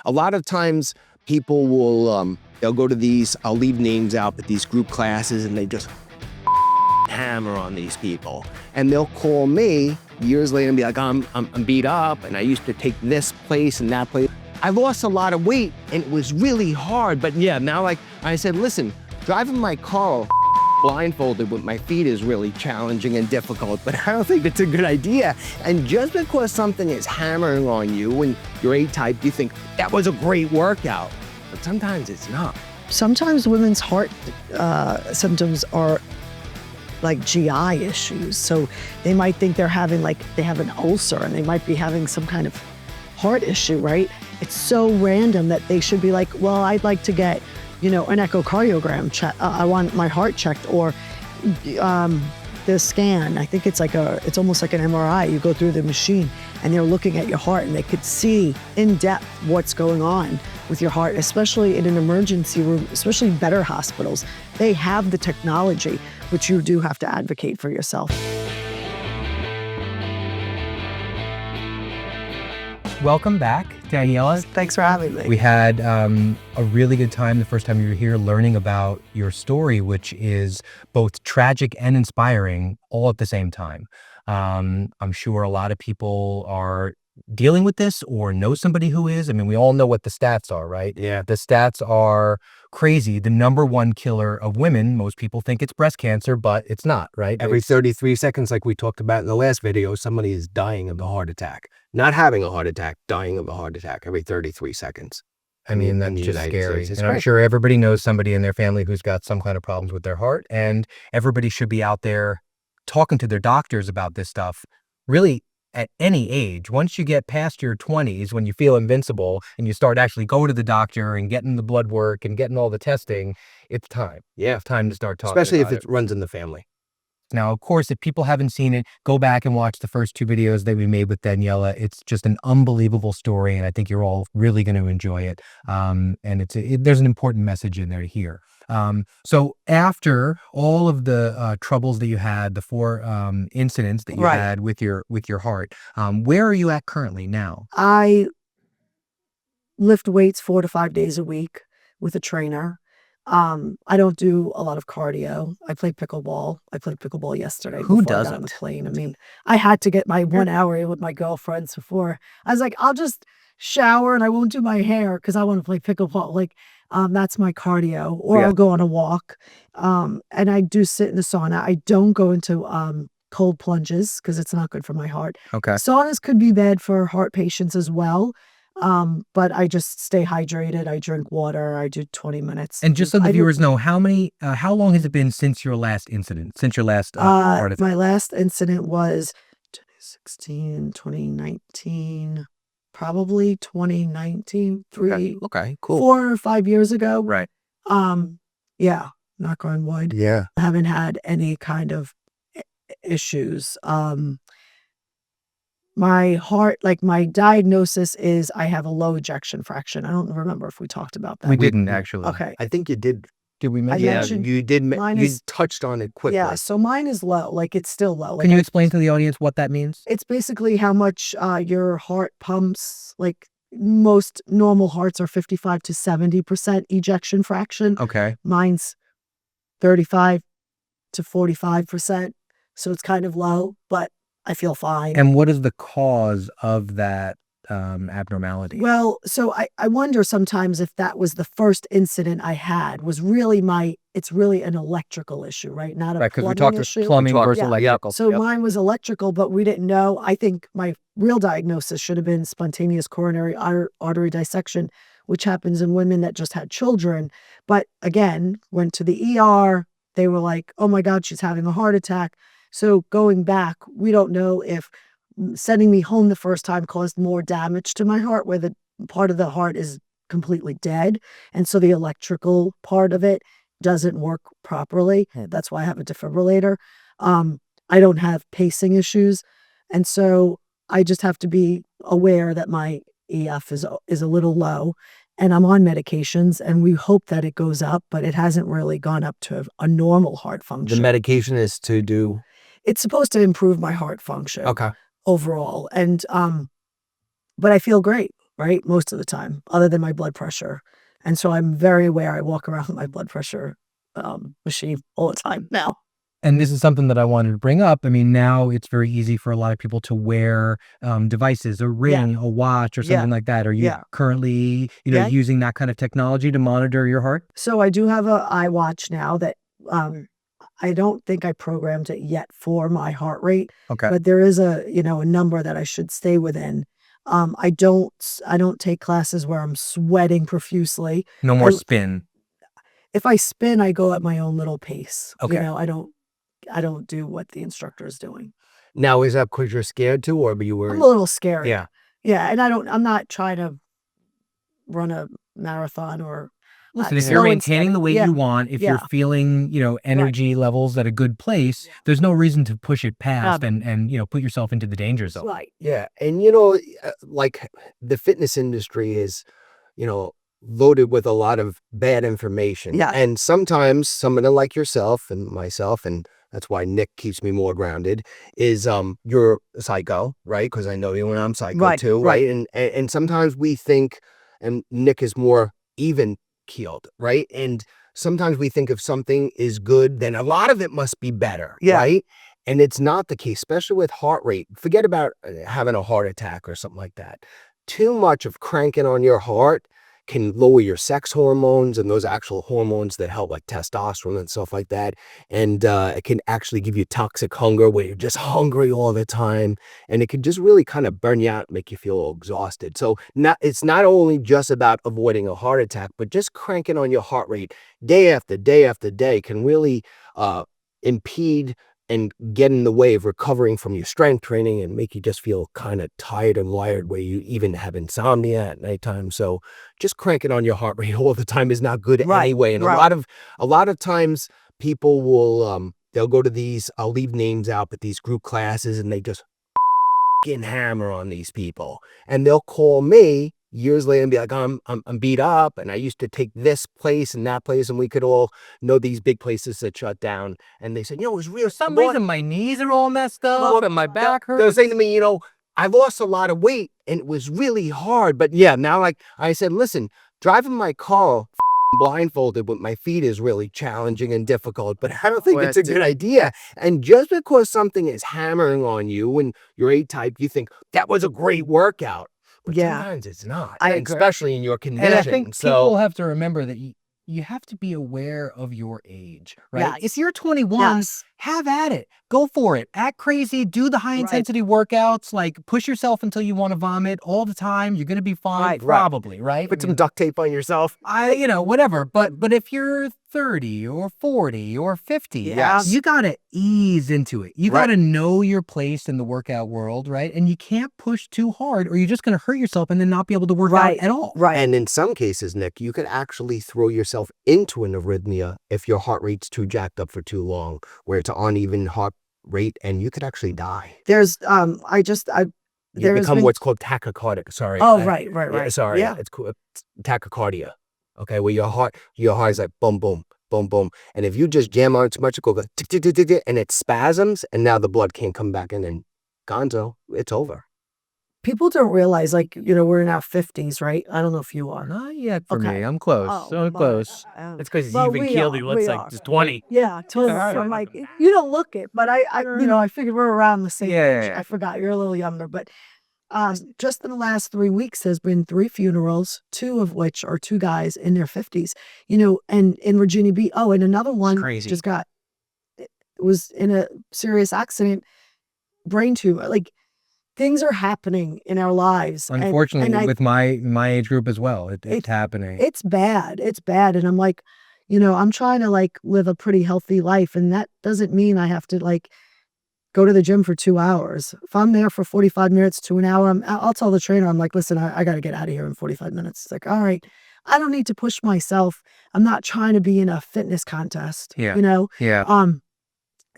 a lot of times people will, they'll go to these, I'll leave names out, but these group classes, and they just hammer on these people. And they'll call me years later and be like, I'm beat up, and I used to take this place and that place. I lost a lot of weight, and it was really hard. But yeah, now like I said, listen, driving my car blindfolded with my feet is really challenging and difficult, but I don't think it's a good idea. And just because something is hammering on you when you're A-type, you think that was a great workout, but sometimes it's not. Sometimes women's heart symptoms are like GI issues. So they might think they have an ulcer, and they might be having some kind of heart issue, right? It's so random that they should be like, well, I'd like to get, an echocardiogram check. I want my heart checked, or the scan. I think it's almost like an MRI. You go through the machine and they're looking at your heart, and they could see in depth what's going on with your heart, especially in an emergency room, especially better hospitals. They have the technology, but you do have to advocate for yourself. Welcome back, Daniela. Thanks for having me. We had a really good time the first time you were here learning about your story, which is both tragic and inspiring all at the same time. I'm sure a lot of people are dealing with this or know somebody who is. I mean, we all know what the stats are, right? Yeah. The stats are crazy. The #1 killer of women, most people think it's breast cancer, but it's not, right? Every 33 seconds, like we talked about in the last video, somebody is dying of a heart attack. Not having a heart attack, dying of a heart attack every 33 seconds. I mean, that's just scary. And I'm sure everybody knows somebody in their family who's got some kind of problems with their heart, and everybody should be out there talking to their doctors about this stuff, really at any age. Once you get past your 20s, when you feel invincible and you start actually going to the doctor and getting the blood work and getting all the testing, it's time. Yeah. It's time to start talking Especially about if it runs in the family. Now, of course, if people haven't seen it, go back and watch the first 2 videos that we made with Daniela. It's just an unbelievable story, and I think you're all really going to enjoy it. And there's an important message in there to hear. So after all of the troubles that you had, the 4 incidents that you had with your heart, where are you at currently now? I lift weights 4 to 5 days a week with a trainer. I don't do a lot of cardio. I play pickleball. I played pickleball yesterday. Who before I got on the plane. I mean, I had to get my 1 hour in with my girlfriends before. I was like, I'll just shower and I won't do my hair because I want to play pickleball. Like, that's my cardio. Or I'll go on a walk. And I do sit in the sauna. I don't go into cold plunges because it's not good for my heart. Okay. Saunas could be bad for heart patients as well. But I just stay hydrated. I drink water. I do 20 minutes. And just so the viewers know, how long has it been since your last incident, since your last heart attack? My last incident was 2016, 2019, probably 2019, Okay, cool. 4 or 5 years ago. Right. Yeah, knock on wood. Yeah. I haven't had any kind of issues. My heart, like my diagnosis is I have a low ejection fraction. I don't remember if we talked about that. We didn't actually. Okay. I think you did. Did we mention? Yeah, mentioned you did. mine You is- touched on it quickly. Yeah, so mine is low. Like it's still low. Like Can you explain to the audience what that means? It's basically how much your heart pumps. Like most normal hearts are 55 to 70% ejection fraction. Okay. Mine's 35 to 45%. So it's kind of low, but I feel fine. And what is the cause of that abnormality? Well, so I wonder sometimes if that was the first incident I had was really it's really an electrical issue, right? Not a Right, because we plumbing talked issue. plumbing versus Yeah. electrical. So mine was electrical, but we didn't know. I think my real diagnosis should have been spontaneous coronary artery dissection, which happens in women that just had children. But again, went to the ER. They were like, oh my God, she's having a heart attack. So going back, we don't know if sending me home the first time caused more damage to my heart, where the part of the heart is completely dead. And so the electrical part of it doesn't work properly. That's why I have a defibrillator. I don't have pacing issues. And so I just have to be aware that my EF is a little low. And I'm on medications, and we hope that it goes up, but it hasn't really gone up to a normal heart function. The medication is to do. It's supposed to improve my heart function. Okay. Overall. And, but I feel great. right? Most of the time, other than my blood pressure. And so I'm very aware. I walk around with my blood pressure machine all the time now. And this is something that I wanted to bring up. I mean, now it's very easy for a lot of people to wear devices, a ring, a watch, or something like that. Are you currently, using that kind of technology to monitor your heart? So I do have a iWatch now that I don't think I programmed it yet for my heart rate. Okay. But there is a number that I should stay within. I don't take classes where I'm sweating profusely. No more spin. If I spin, I go at my own little pace. Okay. I don't do what the instructor is doing. Now, is that because you're scared too, or you were? I'm a little scared. Yeah. Yeah, and I'm not trying to run a marathon or. Listen, if you're maintaining the weight you want, if you're feeling, energy levels at a good place, there's no reason to push it past and put yourself into the danger zone. Right. Yeah. And, like the fitness industry is, loaded with a lot of bad information. Yeah. And sometimes someone like yourself and myself, and that's why Nick keeps me more grounded, is you're a psycho, right? Because I know you and I'm psycho too, right? And sometimes we think, and Nick is more even keeled, right? And sometimes we think if something is good, then a lot of it must be better, right? And it's not the case, especially with heart rate. Forget about having a heart attack or something like that. Too much of cranking on your heart can lower your sex hormones and those actual hormones that help, like testosterone and stuff like that. And it can actually give you toxic hunger where you're just hungry all the time. And it can just really kind of burn you out, make you feel exhausted. So it's not only just about avoiding a heart attack, but just cranking on your heart rate day after day after day can really impede and get in the way of recovering from your strength training and make you just feel kind of tired and wired where you even have insomnia at nighttime. So just cranking on your heart rate all the time is not good anyway. And a lot of times people will, they'll go to these, I'll leave names out, but these group classes, and they just hammer on these people. And they'll call me years later and be like, I'm beat up, and I used to take this place and that place, and we could all know these big places that shut down. And they said, it was real. For some reason, my knees are all messed up and my back hurts. They're saying to me, I lost a lot of weight and it was really hard. But now, like I said, listen, driving my car blindfolded with my feet is really challenging and difficult, but I don't think it's a good idea. And just because something is hammering on you and you're A-type, you think that was a great workout. But sometimes it's not, especially in your condition. And I think people have to remember that you have to be aware of your age, right? If you're 21, have at it. Go for it. Act crazy. Do the high-intensity workouts. Like, push yourself until you want to vomit all the time. You're going to be fine, probably, right? Put some duct tape on yourself. Whatever. But if you're 30 or 40 or 50, you got to ease into it. You got to know your place in the workout world, right? And you can't push too hard or you're just going to hurt yourself and then not be able to work out at all. Right. And in some cases, Nick, you could actually throw yourself into an arrhythmia if your heart rate's too jacked up for too long, where it's an uneven heart rate, and you could actually die. There's you become what's called tachycardic. Sorry. Oh, right. Yeah, sorry. Yeah. It's called tachycardia. Okay, where your heart is like boom, boom, boom, boom. And if you just jam on it too much, it goes tick, tick, tick, tick, tick, and it spasms, and now the blood can't come back in, and gonzo, it's over. People don't realize, we're in our 50s, right? I don't know if you are. Not yet for me. I'm close. Close. It's because he's even keeled. He looks like just 20. Yeah, totally. So I'm like, you don't look it, but I figured we're around the same age. I forgot you're a little younger, but just in the last 3 weeks, there's been 3 funerals, 2 of which are 2 guys in their 50s. And in Virginia Beach. Oh, and another one just was in a serious accident, brain tumor. Like, things are happening in our lives. Unfortunately, and with my age group as well, it's happening. It's bad. It's bad. And I'm like, I'm trying to live a pretty healthy life. And that doesn't mean I have to go to the gym for 2 hours. If I'm there for 45 minutes to an hour, I'll tell the trainer, I'm like, listen, I got to get out of here in 45 minutes. It's like, all right, I don't need to push myself. I'm not trying to be in a fitness contest, Yeah.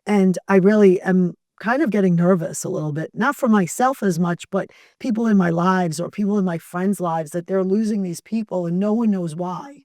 And I really am kind of getting nervous a little bit, not for myself as much, but people in my lives or people in my friends' lives, that they're losing these people and no one knows why,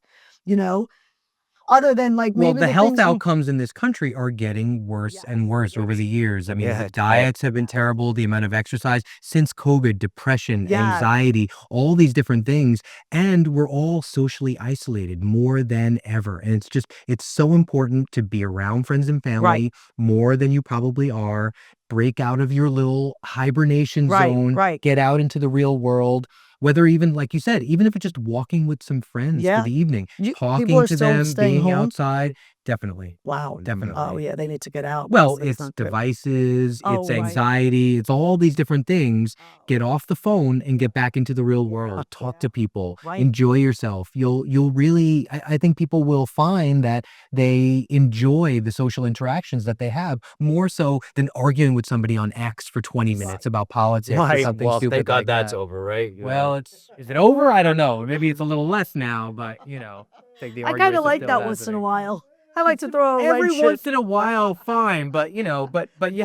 other than like Well, maybe the health things outcomes in this country are getting worse and worse over the years. I mean, Yeah, the diets have been terrible, the amount of exercise since COVID, depression, Yeah. anxiety, all these different things. And we're all socially isolated more than ever. And it's so important to be around friends and family more than you probably are. Break out of your little hibernation zone, right. get out into the real world. Whether even, like you said, even if it's just walking with some friends for Yeah. the evening, People talking are to still them, staying being home. outside, definitely. Wow. Definitely. Oh yeah, they need to get out. Well, because it's not good. devices, Oh, it's right. anxiety, it's all these different things. Get off the phone and get back into the real world. Talk to people. Right. Enjoy yourself. You'll really, I think people will find that they enjoy the social interactions that they have more so than arguing with somebody on X for 20 minutes about politics or something Well, stupid thank God like that's that. over, right? Well, is it over? I don't know. Maybe it's a little less now, but I kind of like that once in a while. I like to throw a every wrench once in a while, fine, but you Yeah,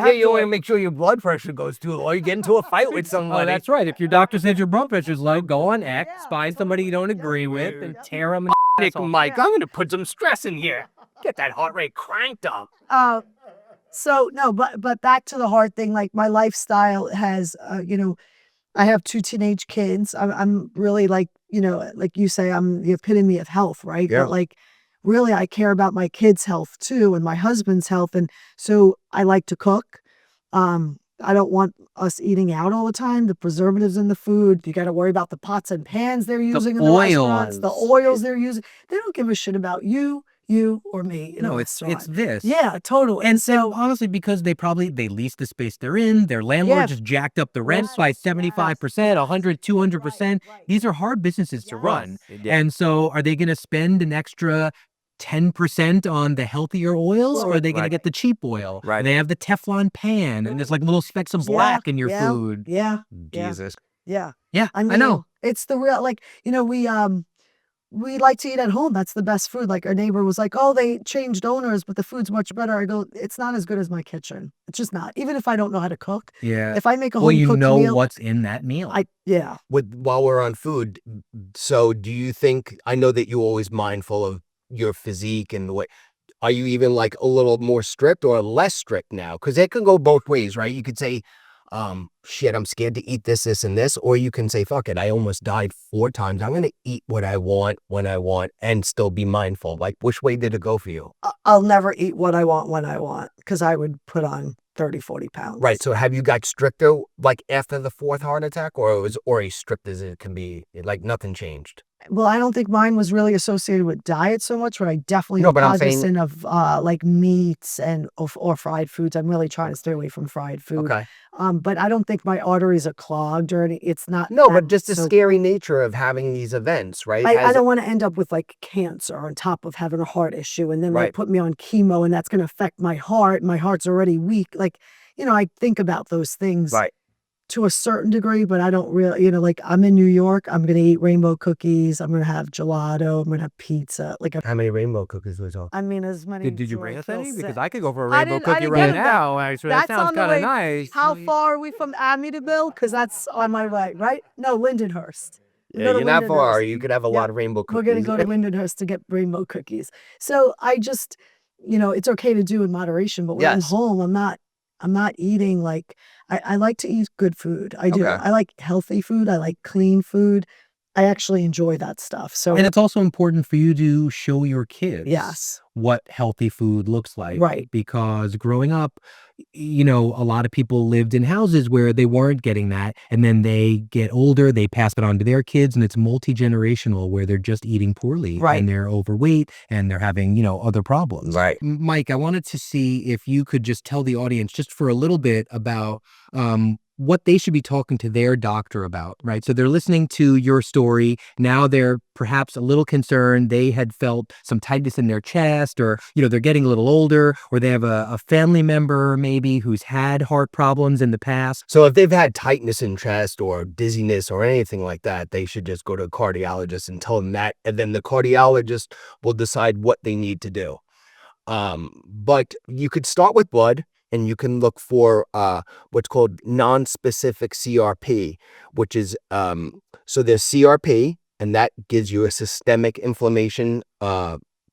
have you to. want to make sure your blood pressure goes too low. You get into a fight with Oh, somebody. that's right. If your doctor says your blood pressure's low, go on X, find somebody you don't agree with, and tear them. Nick, Mike, I'm gonna put some stress in here. Get that heart rate cranked up. So no, but back to the heart thing. Like my lifestyle has, I have 2 teenage kids. I'm really like, like you say, I'm the epitome of health, right? Yeah. But like, really, I care about my kids' health too, and my husband's health, and so I like to cook. I don't want us eating out all the time. The preservatives in the food. You got to worry about the pots and pans they're using in the restaurants, the oils they're using. They don't give a shit about you, or me. No, it's this. Yeah, totally. And so honestly, because they lease the space they're in, their landlord just jacked up the rent by 75%, 100, 200%. These are hard businesses to run. Yeah. And so are they going to spend an extra 10% on the healthier oils, or are they going to get the cheap oil? Right. And they have the Teflon pan and there's like little specks of black in your food. Yeah. Jesus. Yeah. Yeah, I mean, I know. it's the real, like, we like to eat at home. That's the best food. Like our neighbor was like, oh, they changed owners, but the food's much better. I go, it's not as good as my kitchen. It's just not. Even if I don't know how to cook. Yeah. If I make a Well, home cooked meal, what's in that meal. While we're on food, so do you think, I know that you're always mindful of your physique and the way, are you even like a little more strict or less strict now? Because it can go both ways, right? You could say, shit, I'm scared to eat this, this, and this. Or you can say, fuck it, I almost died 4 times. I'm going to eat what I want, when I want, and still be mindful. Like, which way did it go for you? I'll never eat what I want when I want, because I would put on 30, 40 pounds. Right. So have you got stricter, like after the 4th heart attack, or it was already strict as it can be? Like nothing changed? Well, I don't think mine was really associated with diet so much, but I definitely No, but I'm saying, cognizant of like meats and or fried foods. I'm really trying to stay away from fried food. okay. But I don't think my arteries are clogged or it's not. No, that- but just the so scary nature of having these events, right? I don't want to end up with like cancer on top of having a heart issue, and then they Right. put me on chemo, and that's going to affect my heart. My heart's already weak. Like, I think about those things Right. to a certain degree, but I don't really, like I'm in New York, I'm going to eat rainbow cookies. I'm going to have gelato. I'm going to have pizza. Like, How many rainbow cookies was all? I mean, as many. Did you do bring I us feel any? Because sick. I could go for a I rainbow didn't- I cookie didn't right get 'em. now. Actually, that That's sounds on the kind way. of nice. How far are we from Amityville? Because that's on my way, right? No, Lindenhurst. We go Yeah, to you're not far. Lindenhurst. You could have a lot of rainbow We're cookies. going to go to Lindenhurst to get rainbow cookies. So I just, it's okay to do in moderation, but when I'm Yes. home, I'm not eating like, I like to eat good food. I do. Okay. I like healthy food. I like clean food. I actually enjoy that stuff. So And it's also important for you to show your kids yes. what healthy food looks like. Right. Because growing up, a lot of people lived in houses where they weren't getting that. And then they get older, they pass it on to their kids, and it's multi-generational where they're just eating poorly. Right. And they're overweight and they're having, other problems. Right. Mike, I wanted to see if you could just tell the audience just for a little bit about what they should be talking to their doctor about, right? So they're listening to your story. Now they're perhaps a little concerned. They had felt some tightness in their chest, or, they're getting a little older, or they have a family member maybe who's had heart problems in the past. So if they've had tightness in chest or dizziness or anything like that, they should just go to a cardiologist and tell them that. And then the cardiologist will decide what they need to do. But you could start with blood. And you can look for what's called non-specific CRP, which is, so there's CRP, and that gives you a systemic inflammation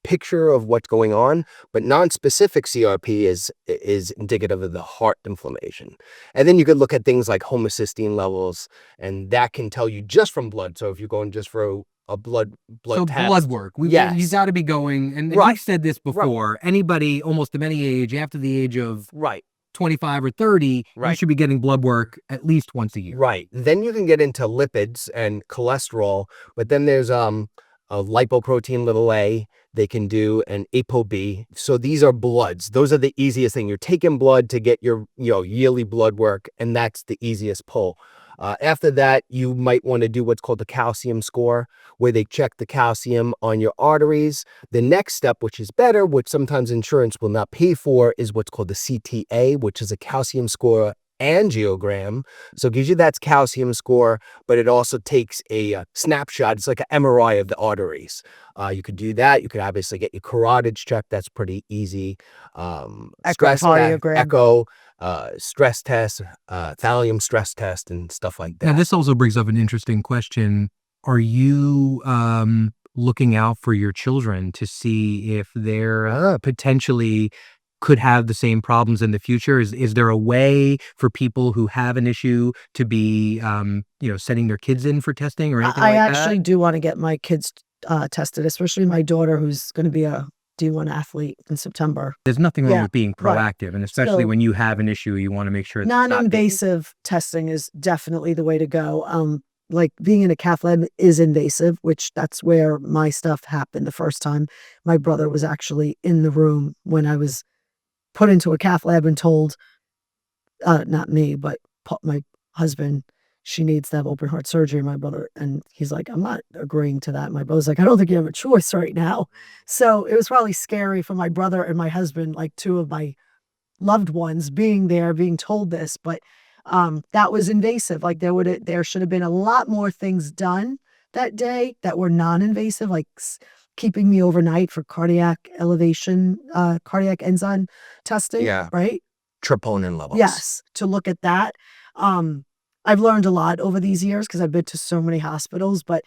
picture of what's going on, but non-specific CRP is indicative of the heart inflammation. And then you could look at things like homocysteine levels, and that can tell you just from blood. So if you're going just for a blood so test, blood work. Yes. You've got to be going, and Right. you've said this before, anybody almost of any age, after the age of right, 25 or 30, you Right. should be getting blood work at least once a year. right. Then you can get into lipids and cholesterol, but then there's a lipoprotein little a they can do, an ApoB. So these are bloods. Those are the easiest thing. You're taking blood to get your yearly blood work, and that's the easiest pull. After that, you might want to do what's called the calcium score, where they check the calcium on your arteries. The next step, which is better, which sometimes insurance will not pay for, is what's called the CTA, which is a calcium score angiogram. So it gives you that calcium score, but it also takes a snapshot. It's like an MRI of the arteries. You could do that. You could obviously get your carotids checked. That's pretty easy. Echocardiogram. Echo, stress test, thallium stress test, and stuff like that. Now, this also brings up an interesting question. Are you looking out for your children to see if they're potentially could have the same problems in the future? Is there a way for people who have an issue to be, sending their kids in for testing or anything I like actually that? do want to get my kids tested, especially my daughter, who's going to be a D1 athlete in September. There's nothing wrong Yeah, with being right. proactive, and especially So- when you have an issue, you want to make sure it's not being- Non-invasive testing is definitely the way to go. Like being in a cath lab is invasive, which that's where my stuff happened the first time. My brother was actually in the room when I was put into a cath lab and told, not me, but my husband, she needs to have open heart surgery, my brother. And he's like, I'm not agreeing to that. My brother's like, I don't think you have a choice right now. So it was probably scary for my brother and my husband, like two of my loved ones being there, being told this, but that was invasive. Like there should have been a lot more things done that day that were non-invasive, like keeping me overnight for cardiac elevation, cardiac enzyme testing. Yeah. Right. Troponin levels. Yes. To look at that. I've learned a lot over these years because I've been to so many hospitals, but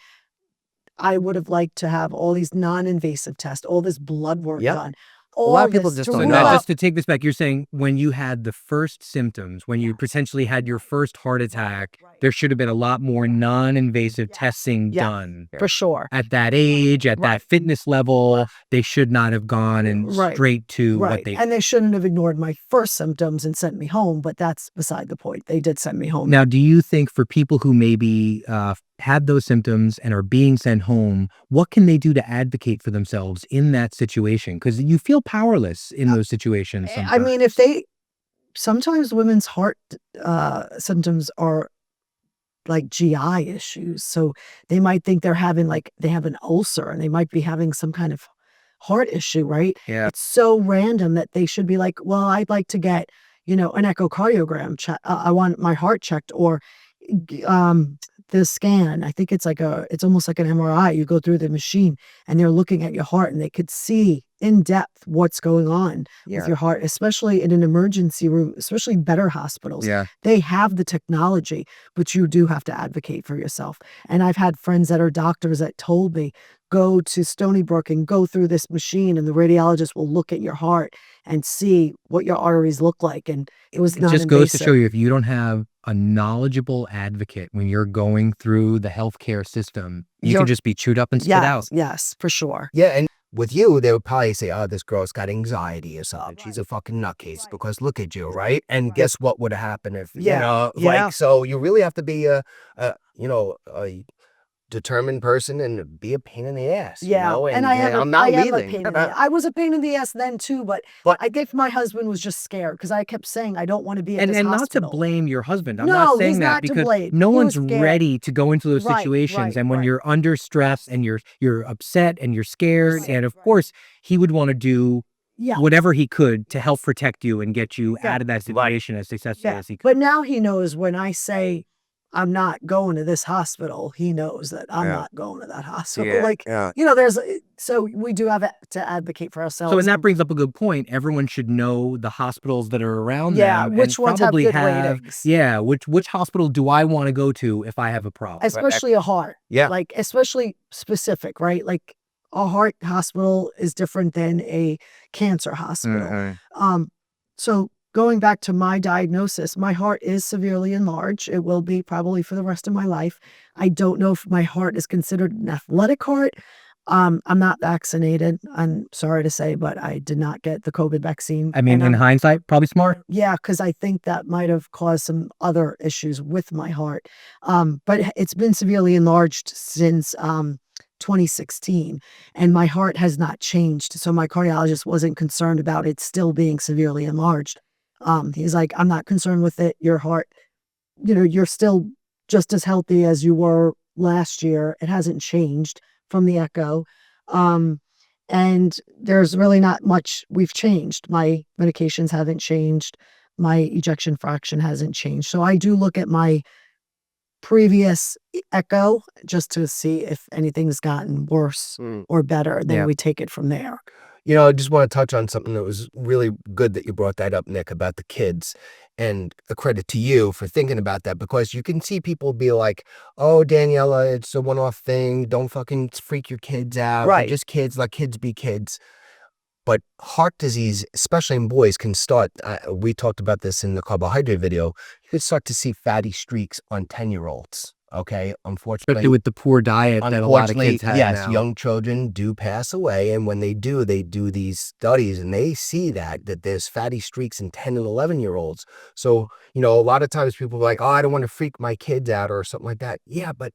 I would have liked to have all these non-invasive tests, all this blood work Yep. done. A lot of people this just to don't So rule know. now, out- just to take this back, you're saying when you had the first symptoms, when you potentially had your first heart attack, Right. there should have been a lot more non-invasive Yes. testing Yes. done. For sure. At that age, at Right. that fitness level, they should not have gone and Right. straight to what Right. they. And they shouldn't have ignored my first symptoms and sent me home, but that's beside the point. They did send me home. Now, do you think for people who maybe had those symptoms and are being sent home, what can they do to advocate for themselves in that situation? Because you feel powerless in those situations. I mean, if they, sometimes women's heart symptoms are like GI issues. So they might think they have an ulcer and they might be having some kind of heart issue, right? Yeah. It's so random that they should be like, well, I'd like to get, an echocardiogram check. I want my heart checked, or the scan. I think it's almost like an MRI. You go through the machine and they're looking at your heart and they could see in depth what's going on with your heart, especially in an emergency room, especially better hospitals. Yeah. They have the technology, but you do have to advocate for yourself. And I've had friends that are doctors that told me, go to Stony Brook and go through this machine and the radiologist will look at your heart and see what your arteries look like. And it was It not just goes to invasive. show you, if you don't have a knowledgeable advocate when you're going through the healthcare system, you You're- can just be chewed up and spit out. Yes, for sure. Yeah, and with you, they would probably say, oh, this girl's got anxiety or something. She's a Right. fucking nutcase Right. because look at you, right? And Right. guess what would have happened if, Yeah. so you really have to be a determined person and be a pain in the ass. Yeah, And I am. I'm not I am a leaving. pain in the. I was a pain in the ass then too, but But- I think my husband was just scared because I kept saying I don't want to be at And this not to hospital. blame your husband. I'm No, not he's saying that not to because blame. no He one's was scared. ready to go into those Right, situations. right, And when right. you're under stress and you're upset and you're scared, Right, and of right. course he would want to do Yeah. whatever he could to help protect you and get you Yeah. out of that situation as successfully Yeah. as he could. But now he knows when I say I'm not going to this hospital, he knows that I'm Yeah. not going to that hospital. Yeah. So we do have to advocate for ourselves. So, and that brings up a good point. Everyone should know the hospitals that are around Yeah, them. which and ones have probably good ratings. Yeah, which hospital do I want to go to if I have a problem? especially a heart. Yeah. Like especially specific, right? Like a heart hospital is different than a cancer hospital. So going back to my diagnosis, my heart is severely enlarged. It will be probably for the rest of my life. I don't know if my heart is considered an athletic heart. I'm not vaccinated. I'm sorry to say, but I did not get the COVID vaccine. I mean, in hindsight, probably smart. Yeah, because I think that might have caused some other issues with my heart. But it's been severely enlarged since 2016, and my heart has not changed. So my cardiologist wasn't concerned about it still being severely enlarged. He's like, I'm not concerned with it. Your heart, you're still just as healthy as you were last year. It hasn't changed from the echo. And there's really not much we've changed. My medications haven't changed. My ejection fraction hasn't changed. So I do look at my previous echo just to see if anything's gotten worse or better. Then we take it from there. I just want to touch on something that was really good that you brought that up, Nick, about the kids. And a credit to you for thinking about that, because you can see people be like, oh, Daniela, it's a one-off thing. Don't fucking freak your kids out. Right. They're just kids, let kids be kids. But heart disease, especially in boys, can start, we talked about this in the carbohydrate video, you could start to see fatty streaks on 10-year-olds. Okay, unfortunately. Especially with the poor diet that a lot of kids have now. Young children do pass away. And when they do these studies and they see that there's fatty streaks in 10 and 11-year-olds. So, a lot of times people are like, oh, I don't want to freak my kids out or something like that. Yeah, but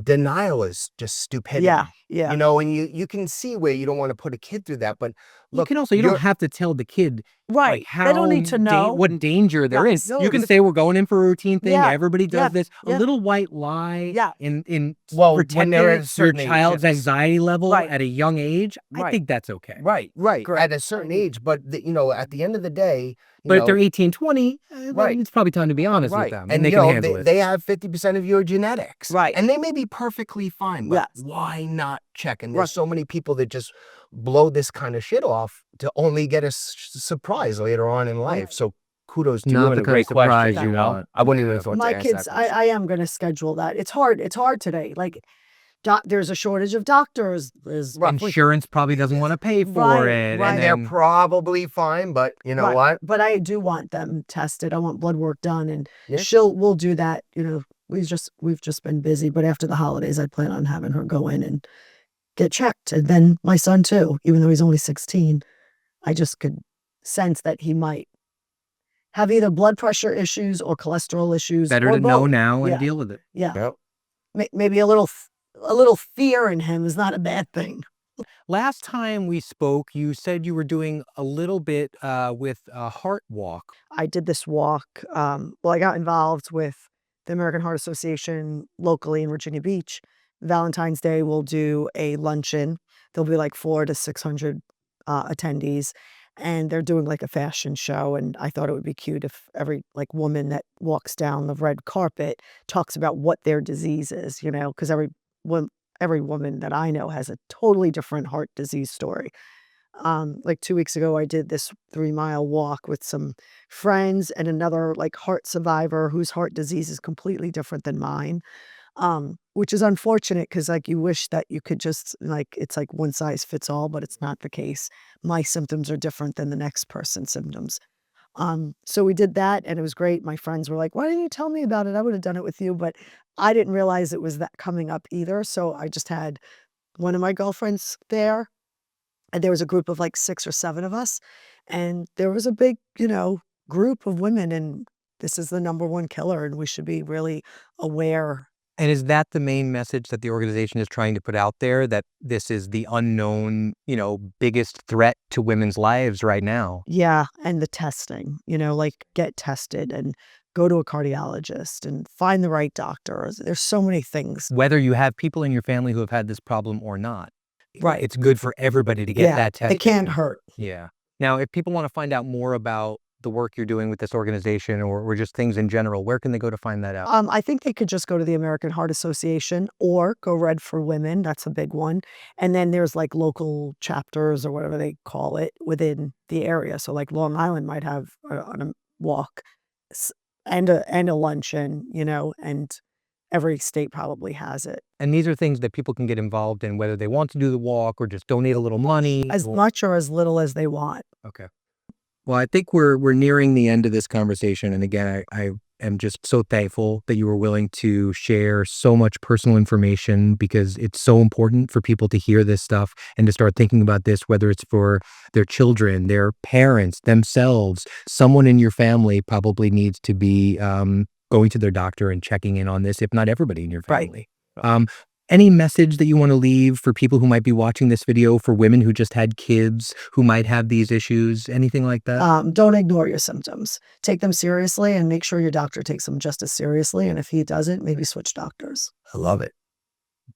denial is just stupidity. Yeah. And you can see where you don't want to put a kid through that. But look, you don't have to tell the kid right. How they don't need to know what danger there is. No, you can say we're going in for a routine thing. Everybody does this. Yeah. A little white lie in when they're at a protecting your certain child's age, anxiety level Right. at a young age. I think that's okay. Right. Correct. At a certain age. But, at the end of the day, But if they're 18, 20, Right. it's probably time to be honest with them. And they can handle it. They have 50% of your genetics. Right. And they may be perfectly fine. But Yes. why not check? And there's so many people that just blow this kind of shit off to only get a surprise later on in life. Right. So kudos to Not you the and a kind great of surprise question. you want. I wouldn't even have thought My to ask kids, that question. I am going to schedule that. It's hard. It's hard today. Like, there's a shortage of doctors. There's Insurance probably doesn't want to pay for it. right. And they're probably fine, but you know what? But I do want them tested. I want blood work done, and Yeah. we'll do that. We've just been busy. But after the holidays, I plan on having her go in and get checked, and then my son too. Even though he's only 16, I just could sense that he might have either blood pressure issues or cholesterol issues. Better or to know both. now and Yeah. deal with it. Yeah, Yep. maybe a little fear in him is not a bad thing. Last time we spoke, you said you were doing a little bit with a heart walk. I did this walk. I got involved with the American Heart Association locally in Virginia Beach. Valentine's Day, we'll do a luncheon. There'll be like 400 to 600 attendees, and they're doing like a fashion show. And I thought it would be cute if every woman that walks down the red carpet talks about what their disease is, because every woman that I know has a totally different heart disease story. 2 weeks ago, I did this 3-mile walk with some friends and another heart survivor whose heart disease is completely different than mine. Which is unfortunate because you wish that you could just it's like one size fits all, but it's not the case. My symptoms are different than the next person's symptoms. So we did that and it was great. My friends were like, why didn't you tell me about it? I would have done it with you, but I didn't realize it was that coming up either. So I just had one of my girlfriends there, and there was a group of 6 or 7 of us, and there was a big, group of women, and this is the #1 killer, and we should be really aware. And is that the main message that the organization is trying to put out there, that this is the unknown, biggest threat to women's lives right now? Yeah, and the testing, get tested and go to a cardiologist and find the right doctor. There's so many things. Whether you have people in your family who have had this problem or not. Right. It's good for everybody to get that tested. It can't hurt. Yeah. Now, if people want to find out more about the work you're doing with this organization or just things in general, where can they go to find that out? I think they could just go to the American Heart Association or go Red for Women. That's a big one. And then there's local chapters or whatever they call it within the area. So Long Island might have a walk and a luncheon, and every state probably has it. And these are things that people can get involved in, whether they want to do the walk or just donate a little money. As much or as little as they want. Okay. Well, I think we're nearing the end of this conversation. And again, I am just so thankful that you were willing to share so much personal information, because it's so important for people to hear this stuff and to start thinking about this, whether it's for their children, their parents, themselves. Someone in your family probably needs to be going to their doctor and checking in on this, if not everybody in your family. Right. Any message that you want to leave for people who might be watching this video, for women who just had kids who might have these issues, anything like that? Don't ignore your symptoms. Take them seriously and make sure your doctor takes them just as seriously. And if he doesn't, maybe switch doctors. I love it.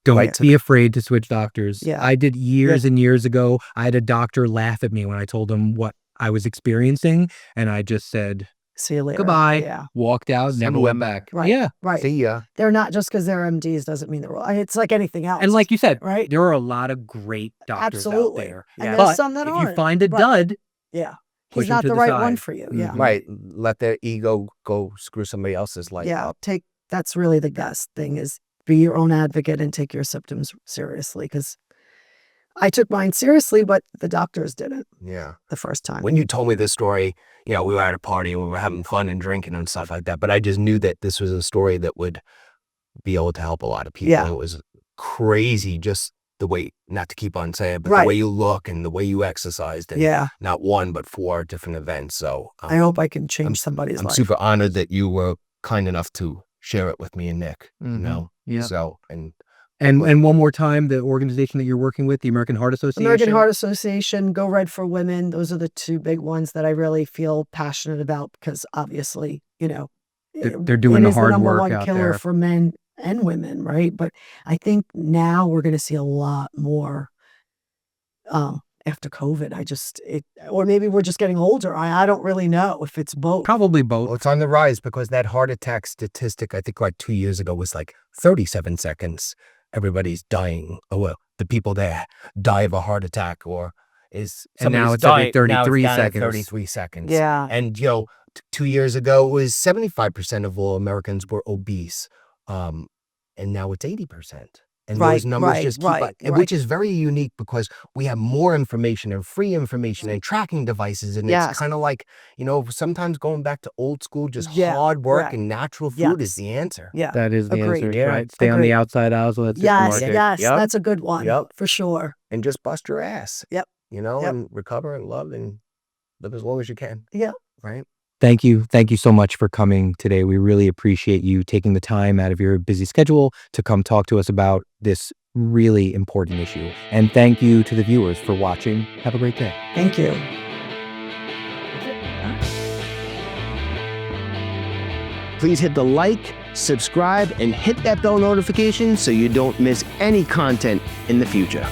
Don't be afraid to switch doctors. Yeah. I did years and years ago. I had a doctor laugh at me when I told him what I was experiencing. And I just said, see you later. Goodbye. Yeah. Walked out, never went back. Right. Yeah. Right. See ya. They're not, just because they're MDs doesn't mean they're wrong. It's like anything else. And like you said, right? There are a lot of great doctors out there. And there's But some that if aren't. you find a dud, yeah, push he's him not to the the right side. one for you. Yeah. Right. Let their ego go screw somebody else's life Yeah. up. That's really the best thing, is be your own advocate and take your symptoms seriously. Because I took mine seriously, but the doctors didn't. Yeah. The first time. When you told me this story, we were at a party and we were having fun and drinking and stuff like that. But I just knew that this was a story that would be able to help a lot of people. Yeah. It was crazy, just the way, not to keep on saying it, but Right. the way you look and the way you exercised. And Yeah. not one, but 4 different events. So I hope I can change somebody's I'm life. super honored that you were kind enough to share it with me and Nick. Yeah. So, And one more time, the organization that you're working with, the American Heart Association. American Heart Association, Go Red for Women. Those are the two big ones that I really feel passionate about, because obviously, they're doing the hard number work one out killer there for men and women, right? But I think now we're going to see a lot more after COVID. Or maybe we're just getting older. I don't really know if it's both. Probably both. well, it's on the rise, because that heart attack statistic, I think like 2 years ago, was like 37 seconds. Everybody's dying. Oh, well, the people that die of a heart attack, or is And now somebody's it's every dying, 33 now it's down at seconds. 33 seconds. Yeah. And 2 years ago, it was 75% of all Americans were obese. And now it's 80%. And those numbers just keep up, which is very unique, because we have more information and free information and tracking devices. And it's kind of like, sometimes going back to old school, just hard work and natural food is the answer. Yeah. That is the Agreed. answer, Yeah. right? Stay on the outside aisles of that supermarket. Yes, Yep. that's a good one. Yep. For sure. And just bust your ass. Yep. And recover and love and live as long as you can. Yeah. Right? Thank you. Thank you so much for coming today. We really appreciate you taking the time out of your busy schedule to come talk to us about this really important issue. And thank you to the viewers for watching. Have a great day. Thank you. Please hit the like, subscribe, and hit that bell notification so you don't miss any content in the future.